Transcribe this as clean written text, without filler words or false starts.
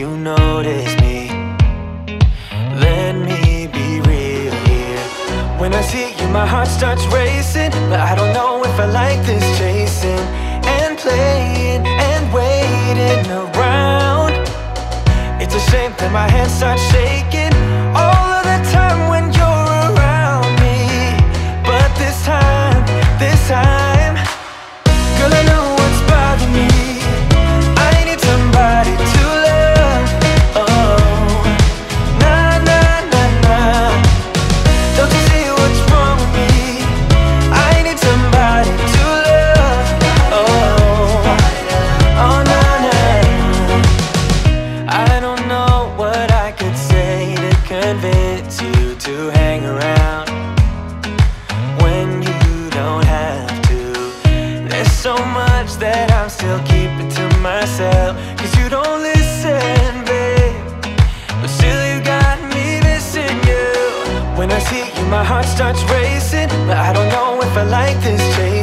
you notice me. Let me be real here. When I see you, my heart starts racing, but I don't know if I like this chasing and playing and waiting around. It's a shame that my hands start shaking all of the time when you're around me. But this time, girl, I know what's bothering me. I need somebody to love. Oh, nah, nah, nah, nah. Don't you see what's wrong with me? I need somebody to love. Oh, oh, nah, nah. I don't know what I could say to convince you to hang around when you don't have to. There's so much that I'm still keeping to myself, 'cause you don't listen, babe. But still you got me missing you. When I see you, my heart starts racing, but I don't know if I like this chase